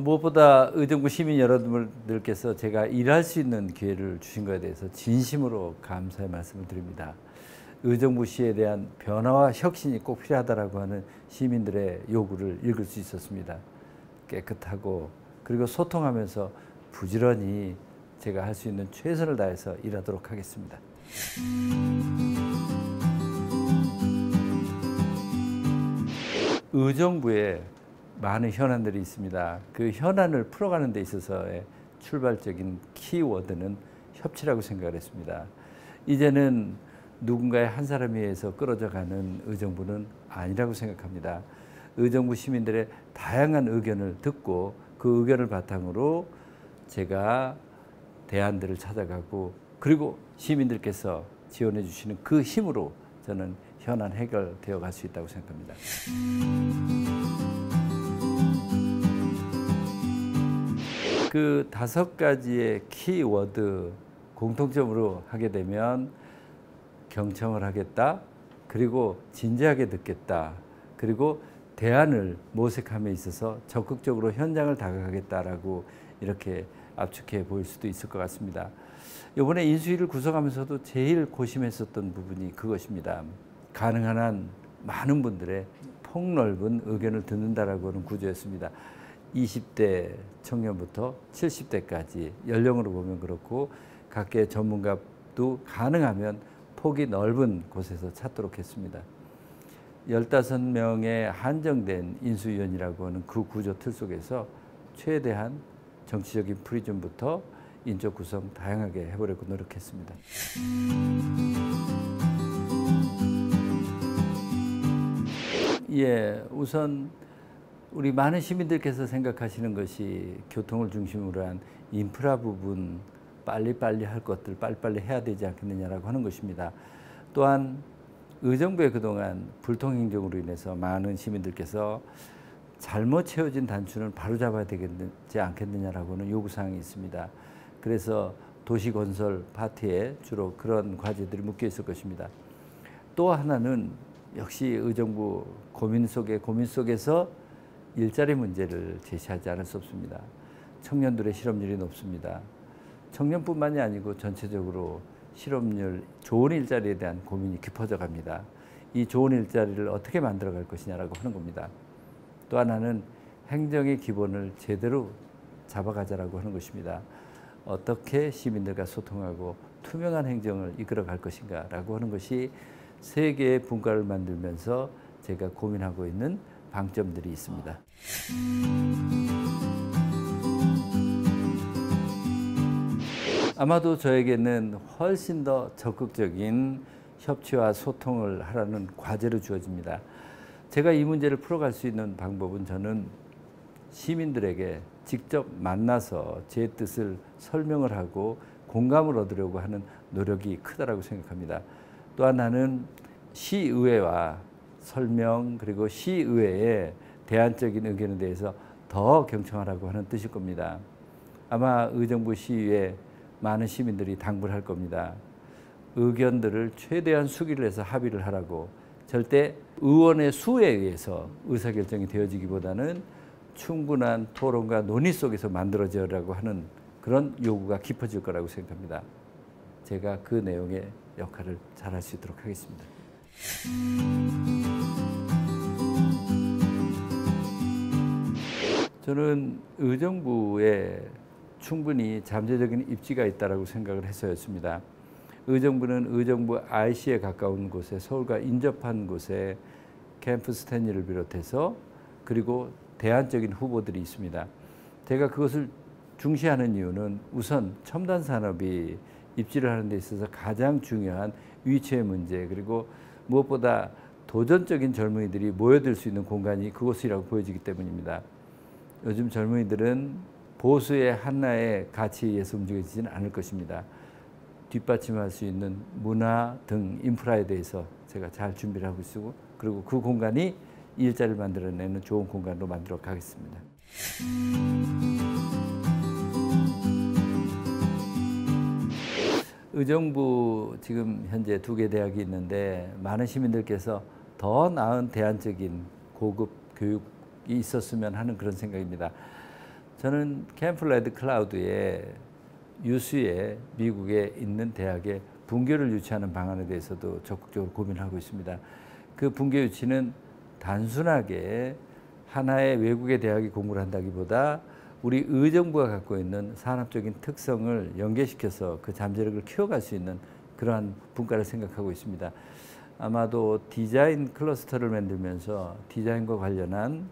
무엇보다 의정부 시민 여러분들께서 제가 일할 수 있는 기회를 주신 것에 대해서 진심으로 감사의 말씀을 드립니다. 의정부시에 대한 변화와 혁신이 꼭 필요하다라고 하는 시민들의 요구를 읽을 수 있었습니다. 깨끗하고 그리고 소통하면서 부지런히 제가 할 수 있는 최선을 다해서 일하도록 하겠습니다. 의정부에 많은 현안들이 있습니다. 그 현안을 풀어가는 데 있어서의 출발적인 키워드는 협치라고 생각을 했습니다. 이제는 누군가의 한 사람에 의해서 끌어져가는 의정부는 아니라고 생각합니다. 의정부 시민들의 다양한 의견을 듣고 그 의견을 바탕으로 제가 대안들을 찾아가고 그리고 시민들께서 지원해 주시는 그 힘으로 저는 현안 해결되어 갈 수 있다고 생각합니다. 그 5가지의 키워드 공통점으로 하게 되면 경청을 하겠다, 그리고 진지하게 듣겠다, 그리고 대안을 모색함에 있어서 적극적으로 현장을 다가가겠다라고 이렇게 압축해 보일 수도 있을 것 같습니다. 이번에 인수위를 구성하면서도 제일 고심했었던 부분이 그것입니다. 가능한 한 많은 분들의 폭넓은 의견을 듣는다라고 하는 구조였습니다. 20대 청년부터 70대까지 연령으로 보면 그렇고 각계 전문가도 가능하면 폭이 넓은 곳에서 찾도록 했습니다. 15명의 한정된 인수위원이라고 하는 그 구조 틀 속에서 최대한 정치적인 프리즘부터 인적 구성 다양하게 해보려고 노력했습니다. 예, 우선 우리 많은 시민들께서 생각하시는 것이 교통을 중심으로 한 인프라 부분 빨리빨리 할 것들 빨리빨리 해야 되지 않겠느냐라고 하는 것입니다. 또한 의정부의 그동안 불통행정으로 인해서 많은 시민들께서 잘못 채워진 단추는 바로잡아야 되지 않겠느냐라고 하는 요구사항이 있습니다. 그래서 도시건설 파트에 주로 그런 과제들이 묶여 있을 것입니다. 또 하나는 역시 의정부 고민 속에서 일자리 문제를 제시하지 않을 수 없습니다. 청년들의 실업률이 높습니다. 청년뿐만이 아니고 전체적으로 실업률, 좋은 일자리에 대한 고민이 깊어져 갑니다. 이 좋은 일자리를 어떻게 만들어 갈 것이냐라고 하는 겁니다. 또 하나는 행정의 기본을 제대로 잡아가자라고 하는 것입니다. 어떻게 시민들과 소통하고 투명한 행정을 이끌어 갈 것인가라고 하는 것이 세 개의 분과를 만들면서 제가 고민하고 있는 방점들이 있습니다. 아마도 저에게는 훨씬 더 적극적인 협치와 소통을 하라는 과제로 주어집니다. 제가 이 문제를 풀어갈 수 있는 방법은 저는 시민들에게 직접 만나서 제 뜻을 설명을 하고 공감을 얻으려고 하는 노력이 크다라고 생각합니다. 또 하나는 시의회와 설명 그리고 시의회의 대안적인 의견에 대해서 더 경청하라고 하는 뜻일 겁니다. 아마 의정부 시의회 많은 시민들이 당부를 할 겁니다. 의견들을 최대한 수기를 해서 합의를 하라고. 절대 의원의 수에 의해서 의사결정이 되어지기보다는 충분한 토론과 논의 속에서 만들어지라고 하는 그런 요구가 깊어질 거라고 생각합니다. 제가 그 내용의 역할을 잘할 수 있도록 하겠습니다. 저는 의정부에 충분히 잠재적인 입지가 있다고 생각을 해서였습니다. 의정부는 의정부 IC에 가까운 곳에 서울과 인접한 곳에 캠프 스탠리를 비롯해서 그리고 대안적인 후보들이 있습니다. 제가 그것을 중시하는 이유는 우선 첨단 산업이 입지를 하는 데 있어서 가장 중요한 위치의 문제 그리고 무엇보다 도전적인 젊은이들이 모여들 수 있는 공간이 그곳이라고 보여지기 때문입니다. 요즘 젊은이들은 보수의 하나의 가치에 의해서 움직여지지는 않을 것입니다. 뒷받침할 수 있는 문화 등 인프라에 대해서 제가 잘 준비를 하고 있고 그리고 그 공간이 일자리를 만들어내는 좋은 공간으로 만들어 가겠습니다. 의정부 지금 현재 2개 대학이 있는데 많은 시민들께서 더 나은 대안적인 고급 교육이 있었으면 하는 그런 생각입니다. 저는 캠프 레드 클라우드의 유수의 미국에 있는 대학의 분교를 유치하는 방안에 대해서도 적극적으로 고민을 하고 있습니다. 그 분교 유치는 단순하게 하나의 외국의 대학이 공부를 한다기보다 우리 의정부가 갖고 있는 산업적인 특성을 연계시켜서 그 잠재력을 키워갈 수 있는 그러한 분과를 생각하고 있습니다. 아마도 디자인 클러스터를 만들면서 디자인과 관련한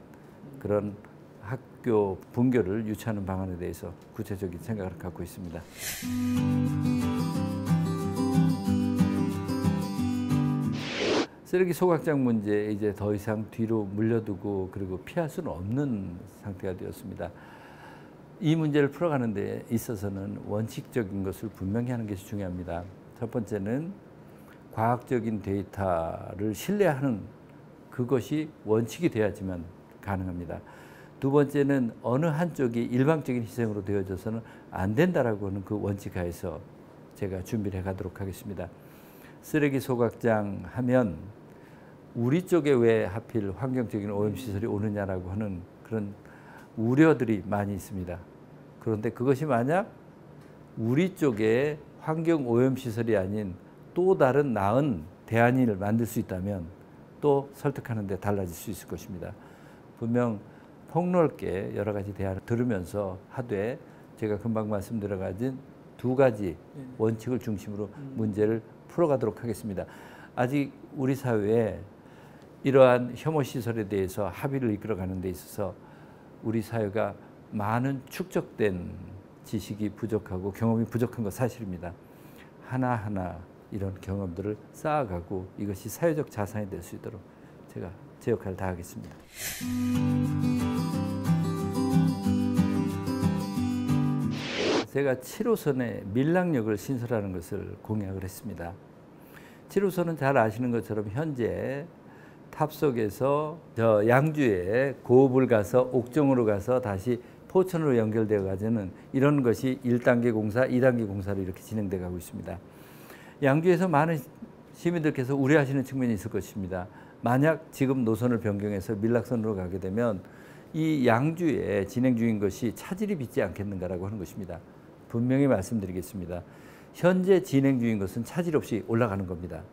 그런 학교 분교를 유치하는 방안에 대해서 구체적인 생각을 갖고 있습니다. 쓰레기 소각장 문제 이제 더 이상 뒤로 물려두고 그리고 피할 수는 없는 상태가 되었습니다. 이 문제를 풀어가는 데 있어서는 원칙적인 것을 분명히 하는 것이 중요합니다. 첫 번째는 과학적인 데이터를 신뢰하는 그것이 원칙이 돼야지만 가능합니다. 두 번째는 어느 한쪽이 일방적인 희생으로 되어져서는 안 된다라고 하는 그 원칙 하에서 제가 준비를 해가도록 하겠습니다. 쓰레기 소각장 하면 우리 쪽에 왜 하필 환경적인 오염시설이 오느냐라고 하는 그런 우려들이 많이 있습니다. 그런데 그것이 만약 우리 쪽에 환경 오염시설이 아닌 또 다른 나은 대안을 만들 수 있다면 또 설득하는 데 달라질 수 있을 것입니다. 분명 폭넓게 여러 가지 대안을 들으면서 하되 제가 금방 말씀드려가진 두 가지 원칙을 중심으로 문제를 풀어가도록 하겠습니다. 아직 우리 사회에 이러한 혐오 시설에 대해서 합의를 이끌어가는 데 있어서 우리 사회가 많은 축적된 지식이 부족하고 경험이 부족한 것 사실입니다. 하나하나 이런 경험들을 쌓아가고 이것이 사회적 자산이 될 수 있도록 제가 제 역할을 다하겠습니다. 제가 7호선의 밀락역을 신설하는 것을 공약을 했습니다. 7호선은 잘 아시는 것처럼 현재 탑석에서 저 양주에 고읍을 가서 옥정으로 가서 다시 포천으로 연결되어 가지는 이런 것이 1단계 공사, 2단계 공사로 이렇게 진행되어 가고 있습니다. 양주에서 많은 시민들께서 우려하시는 측면이 있을 것입니다. 만약 지금 노선을 변경해서 밀락선으로 가게 되면 이 양주에 진행 중인 것이 차질이 빚지 않겠는가라고 하는 것입니다. 분명히 말씀드리겠습니다. 현재 진행 중인 것은 차질 없이 올라가는 겁니다.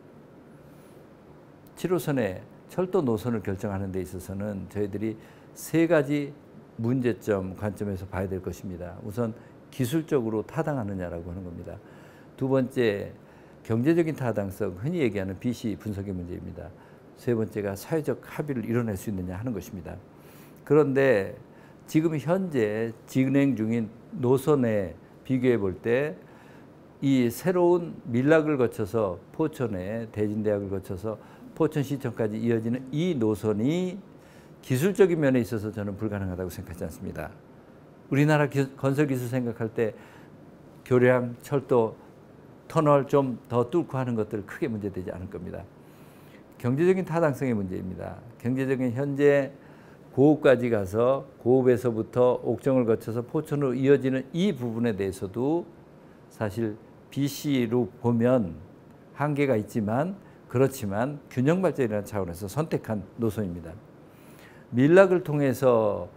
7호선의 철도 노선을 결정하는 데 있어서는 저희들이 세 가지 문제점, 관점에서 봐야 될 것입니다. 우선 기술적으로 타당하느냐라고 하는 겁니다. 두 번째, 경제적인 타당성, 흔히 얘기하는 BC 분석의 문제입니다. 세 번째가 사회적 합의를 이뤄낼 수 있느냐 하는 것입니다. 그런데 지금 현재 진행 중인 노선에 비교해 볼 때 이 새로운 밀락을 거쳐서 포천에 대진대학을 거쳐서 포천시청까지 이어지는 이 노선이 기술적인 면에 있어서 저는 불가능하다고 생각하지 않습니다. 우리나라 건설기술 생각할 때 교량, 철도, 터널 좀 더 뚫고 하는 것들 크게 문제되지 않을 겁니다. 경제적인 타당성의 문제입니다. 경제적인 현재 고읍까지 가서 고읍에서부터 옥정을 거쳐서 포천으로 이어지는 이 부분에 대해서도 사실 BC로 보면 한계가 있지만 그렇지만 균형 발전이라는 차원에서 선택한 노선입니다. 밀락을 통해서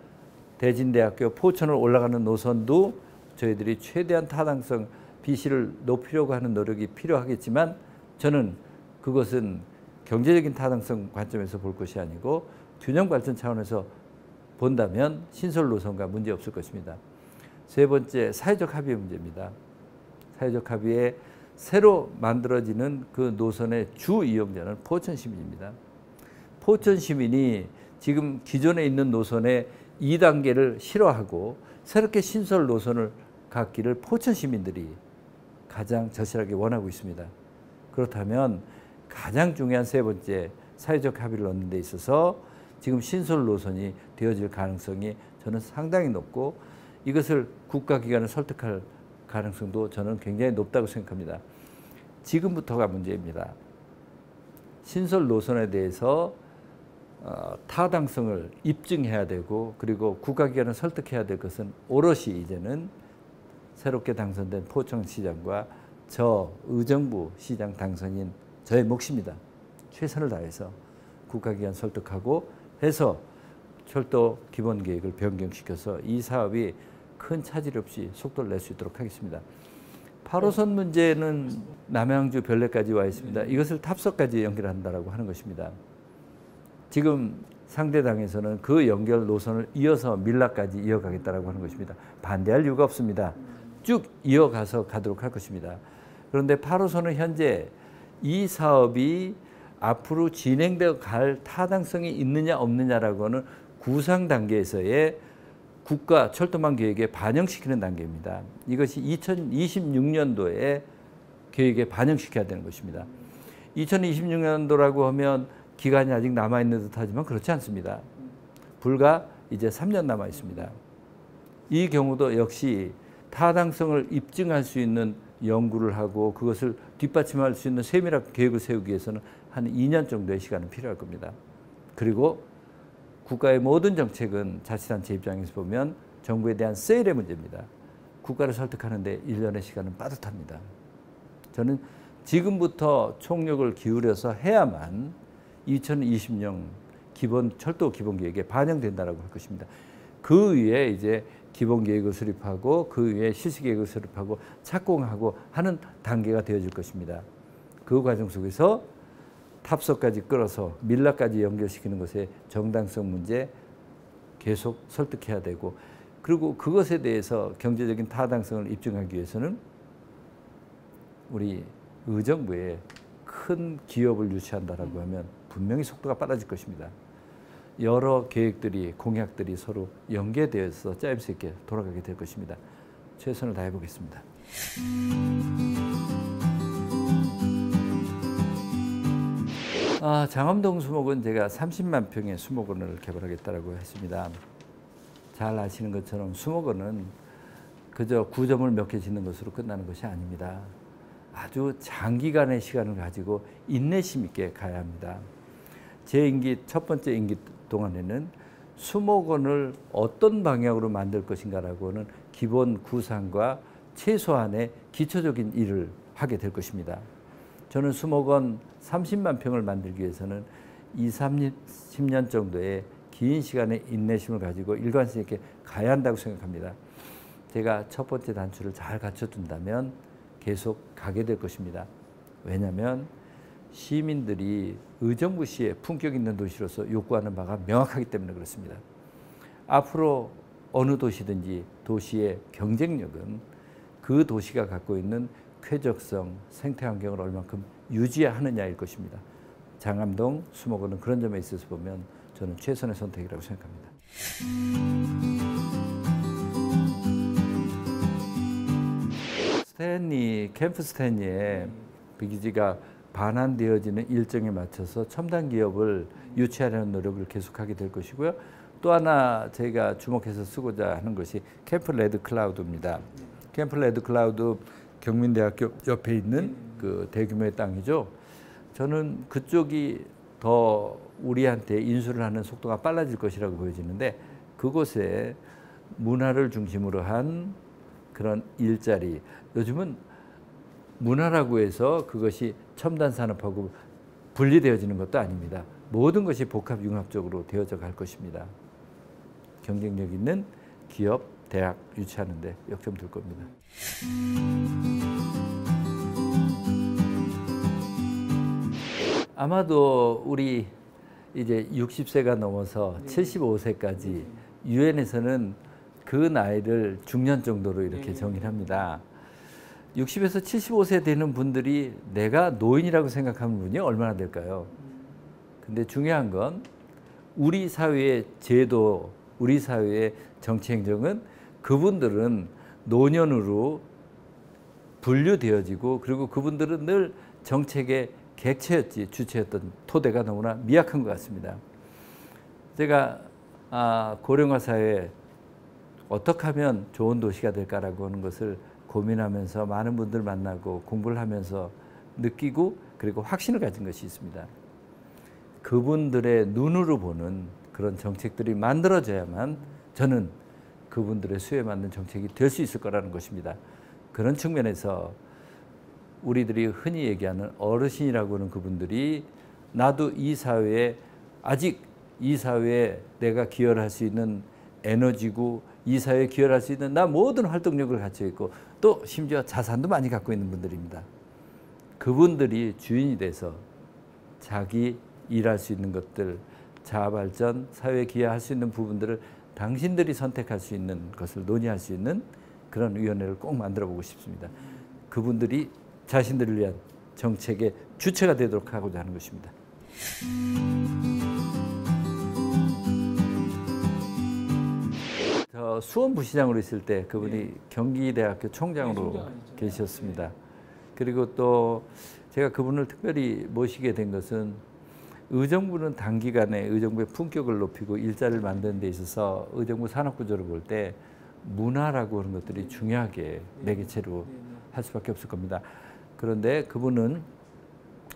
대진대학교 포천을 올라가는 노선도 저희들이 최대한 타당성 BC를 높이려고 하는 노력이 필요하겠지만 저는 그것은 경제적인 타당성 관점에서 볼 것이 아니고 균형 발전 차원에서 본다면 신설 노선과 문제 없을 것입니다. 세 번째, 사회적 합의의 문제입니다. 사회적 합의에 새로 만들어지는 그 노선의 주 이용자는 포천 시민입니다. 포천 시민이 지금 기존에 있는 노선의 2단계를 싫어하고 새롭게 신설 노선을 갖기를 포천 시민들이 가장 절실하게 원하고 있습니다. 그렇다면 가장 중요한 세 번째, 사회적 합의를 얻는 데 있어서 지금 신설 노선이 되어질 가능성이 저는 상당히 높고 이것을 국가기관을 설득할 가능성도 저는 굉장히 높다고 생각합니다. 지금부터가 문제입니다. 신설 노선에 대해서 타당성을 입증해야 되고 그리고 국가기관을 설득해야 될 것은 오롯이 이제는 새롭게 당선된 포천시장과 저 의정부 시장 당선인 저의 몫입니다. 최선을 다해서 국가기관 설득하고 해서 철도 기본계획을 변경시켜서 이 사업이 큰 차질 없이 속도를 낼 수 있도록 하겠습니다. 8호선 문제는 남양주 별내까지 와 있습니다. 이것을 탑석까지 연결한다라고 하는 것입니다. 지금 상대당에서는 그 연결 노선을 이어서 밀락까지 이어가겠다라고 하는 것입니다. 반대할 이유가 없습니다. 쭉 이어가서 가도록 할 것입니다. 그런데 8호선은 현재 이 사업이 앞으로 진행되어 갈 타당성이 있느냐 없느냐라고는 구상 단계에서의 국가 철도망 계획에 반영시키는 단계입니다. 이것이 2026년도에 계획에 반영시켜야 되는 것입니다. 2026년도라고 하면 기간이 아직 남아있는 듯하지만 그렇지 않습니다. 불과 이제 3년 남아 있습니다. 이 경우도 역시 타당성을 입증할 수 있는 연구를 하고 그것을 뒷받침할 수 있는 세밀한 계획을 세우기 위해서는 한 2년 정도의 시간은 필요할 겁니다. 그리고 국가의 모든 정책은 자치단체 입장에서 보면 정부에 대한 세일의 문제입니다. 국가를 설득하는데 1년의 시간은 빠듯합니다. 저는 지금부터 총력을 기울여서 해야만 2020년 철도 기본계획에 반영된다라고 할 것입니다. 그 위에 이제 기본계획을 수립하고 그 위에 실시계획을 수립하고 착공하고 하는 단계가 되어질 것입니다. 그 과정 속에서 탑석까지 끌어서 밀락까지 연결시키는 것의 정당성 문제 계속 설득해야 되고 그리고 그것에 대해서 경제적인 타당성을 입증하기 위해서는 우리 의정부에 큰 기업을 유치한다라고 하면 분명히 속도가 빨라질 것입니다. 여러 계획들이 공약들이 서로 연계되어서 짜임새 있게 돌아가게 될 것입니다. 최선을 다해 보겠습니다. 장암동 수목원 제가 30만 평의 수목원을 개발하겠다고 했습니다. 잘 아시는 것처럼 수목원은 그저 구점을 몇 개 짓는 것으로 끝나는 것이 아닙니다. 아주 장기간의 시간을 가지고 인내심 있게 가야 합니다. 제 임기 첫 번째 임기 동안에는 수목원을 어떤 방향으로 만들 것인가라고는 기본 구상과 최소한의 기초적인 일을 하게 될 것입니다. 저는 수목원 30만 평을 만들기 위해서는 30년 정도의 긴 시간의 인내심을 가지고 일관성 있게 가야 한다고 생각합니다. 제가 첫 번째 단추를 잘 갖춰둔다면 계속 가게 될 것입니다. 왜냐하면 시민들이 의정부시의 품격 있는 도시로서 요구하는 바가 명확하기 때문에 그렇습니다. 앞으로 어느 도시든지 도시의 경쟁력은 그 도시가 갖고 있는 쾌적성, 생태환경을 얼만큼 유지하느냐일 것입니다. 장암동 수목원은 그런 점에 있어서 보면 저는 최선의 선택이라고 생각합니다. 캠프 스탠리에 비기지가 반환되어지는 일정에 맞춰서 첨단 기업을 유치하려는 노력을 계속하게 될 것이고요. 또 하나 제가 주목해서 쓰고자 하는 것이 캠프 레드 클라우드입니다. 캠프 레드 클라우드 경민대학교 옆에 있는 그 대규모의 땅이죠. 저는 그쪽이 더 우리한테 인수를 하는 속도가 빨라질 것이라고 보여지는데 그곳에 문화를 중심으로 한 그런 일자리, 요즘은 문화라고 해서 그것이 첨단 산업하고 분리되어지는 것도 아닙니다. 모든 것이 복합 융합적으로 되어져 갈 것입니다. 경쟁력 있는 기업, 대학 유치하는 데 역점 둘 겁니다. 아마도 우리 이제 60세가 넘어서 75세까지 유엔에서는 그 나이를 중년 정도로 이렇게 정의를 합니다. 60에서 75세 되는 분들이 내가 노인이라고 생각하는 분이 얼마나 될까요? 근데 중요한 건 우리 사회의 제도, 우리 사회의 정치 행정은 그분들은 노년으로 분류되어지고 그리고 그분들은 늘 정책의 객체였지 주체였던 토대가 너무나 미약한 것 같습니다. 제가 고령화 사회에 어떻게 하면 좋은 도시가 될까라고 하는 것을 고민하면서 많은 분들 만나고 공부를 하면서 느끼고 그리고 확신을 가진 것이 있습니다. 그분들의 눈으로 보는 그런 정책들이 만들어져야만 저는 그분들의 수요에 맞는 정책이 될 수 있을 거라는 것입니다. 그런 측면에서 우리들이 흔히 얘기하는 어르신이라고 하는 그분들이 나도 이 사회에 아직 이 사회에 내가 기여를 할 수 있는 에너지고 이 사회에 기여를 할 수 있는 나 모든 활동력을 갖춰 있고 또 심지어 자산도 많이 갖고 있는 분들입니다. 그분들이 주인이 돼서 자기 일할 수 있는 것들, 자아발전, 사회에 기여할 수 있는 부분들을 당신들이 선택할 수 있는 것을 논의할 수 있는 그런 위원회를 꼭 만들어 보고 싶습니다. 그분들이 자신들을 위한 정책의 주체가 되도록 하고자 하는 것입니다. 저 수원부시장으로 있을 때 그분이 경기대학교 총장으로 계셨습니다. 그리고 또 제가 그분을 특별히 모시게 된 것은 의정부는 단기간에 의정부의 품격을 높이고 일자리를 만드는 데 있어서 의정부 산업구조를 볼 때 문화라고 하는 것들이 중요하게 매개체로 할 수밖에 없을 겁니다. 그런데 그분은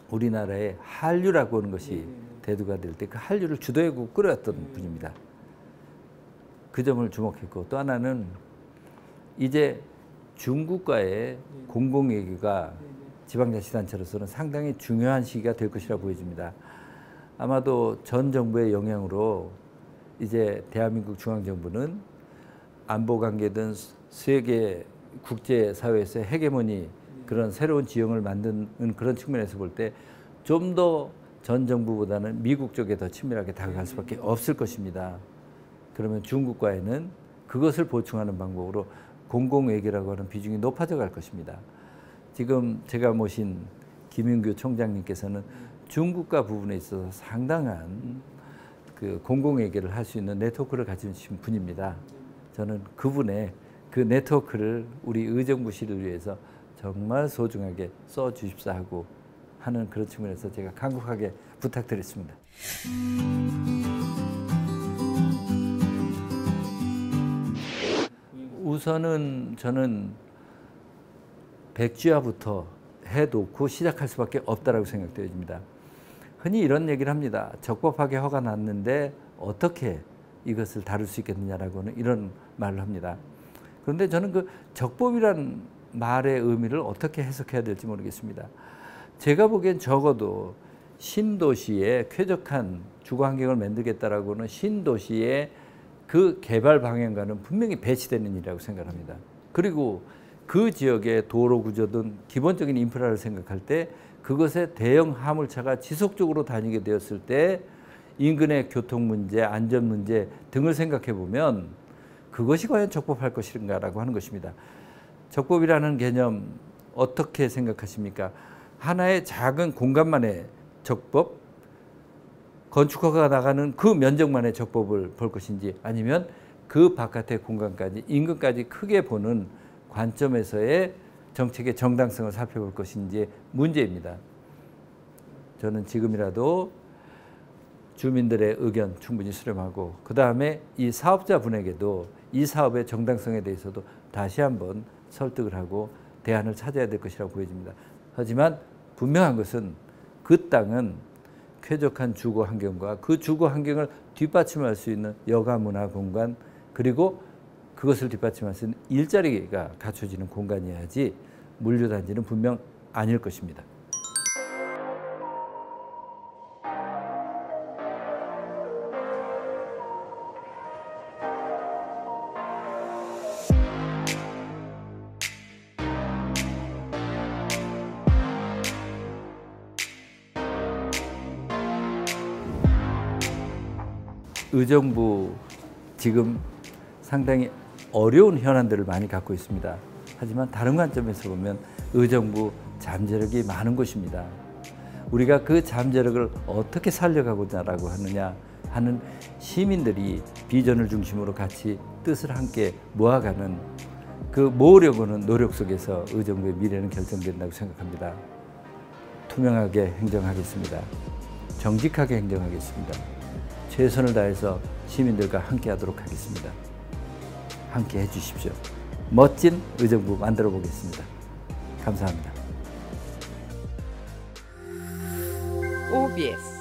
우리나라에 한류라고 하는 것이 대두가 될 때 그 한류를 주도하고 끌어왔던 분입니다. 그 점을 주목했고 또 하나는 이제 중국과의 공공외교가 지방자치단체로서는 상당히 중요한 시기가 될 것이라 보여집니다. 아마도 전 정부의 영향으로 이제 대한민국 중앙정부는 안보관계든 세계 국제사회에서의 헤게모니 그런 새로운 지형을 만드는 그런 측면에서 볼 때 좀 더 전 정부보다는 미국 쪽에 더 친밀하게 다가갈 수밖에 없을 것입니다. 그러면 중국과에는 그것을 보충하는 방법으로 공공외교라고 하는 비중이 높아져 갈 것입니다. 지금 제가 모신 김윤규 총장님께서는 중국과 부분에 있어서 상당한 그 공공외교를 할 수 있는 네트워크를 가지신 분입니다. 저는 그분의 그 네트워크를 우리 의정부시를 위해서 정말 소중하게 써 주십사 하고 하는 그런 측면에서 제가 간곡하게 부탁드렸습니다. 우선은 저는 백지화부터 해놓고 시작할 수밖에 없다라고 생각되어집니다. 흔히 이런 얘기를 합니다. 적법하게 허가 났는데 어떻게 이것을 다룰 수 있겠느냐라고는 이런 말을 합니다. 그런데 저는 그 적법이란 말의 의미를 어떻게 해석해야 될지 모르겠습니다. 제가 보기엔 적어도 신도시에 쾌적한 주거 환경을 만들겠다라고는 신도시의 그 개발 방향과는 분명히 배치되는 일이라고 생각합니다. 그리고 그 지역의 도로 구조든 기본적인 인프라를 생각할 때 그것에 대형 화물차가 지속적으로 다니게 되었을 때 인근의 교통 문제, 안전 문제 등을 생각해 보면 그것이 과연 적법할 것인가라고 하는 것입니다. 적법이라는 개념 어떻게 생각하십니까? 하나의 작은 공간만의 적법, 건축허가가 나가는 그 면적만의 적법을 볼 것인지 아니면 그 바깥의 공간까지 인근까지 크게 보는 관점에서의 정책의 정당성을 살펴볼 것인지 문제입니다. 저는 지금이라도 주민들의 의견 충분히 수렴하고 그 다음에 이 사업자분에게도 이 사업의 정당성에 대해서도 다시 한번 설득을 하고 대안을 찾아야 될 것이라고 보여집니다. 하지만 분명한 것은 그 땅은 쾌적한 주거 환경과 그 주거 환경을 뒷받침할 수 있는 여가 문화 공간 그리고 그것을 뒷받침할 수 있는 일자리가 갖춰지는 공간이어야지 물류단지는 분명 아닐 것입니다. 의정부 지금 상당히 어려운 현안들을 많이 갖고 있습니다. 하지만 다른 관점에서 보면 의정부 잠재력이 많은 곳입니다. 우리가 그 잠재력을 어떻게 살려가고자 하느냐 하는 시민들이 비전을 중심으로 같이 뜻을 함께 모아가는 그 모으려고 하는 노력 속에서 의정부의 미래는 결정된다고 생각합니다. 투명하게 행정하겠습니다. 정직하게 행정하겠습니다. 최선을 다해서 시민들과 함께 하도록 하겠습니다. 함께 해주십시오. 멋진 의정부 만들어 보겠습니다. 감사합니다. OBS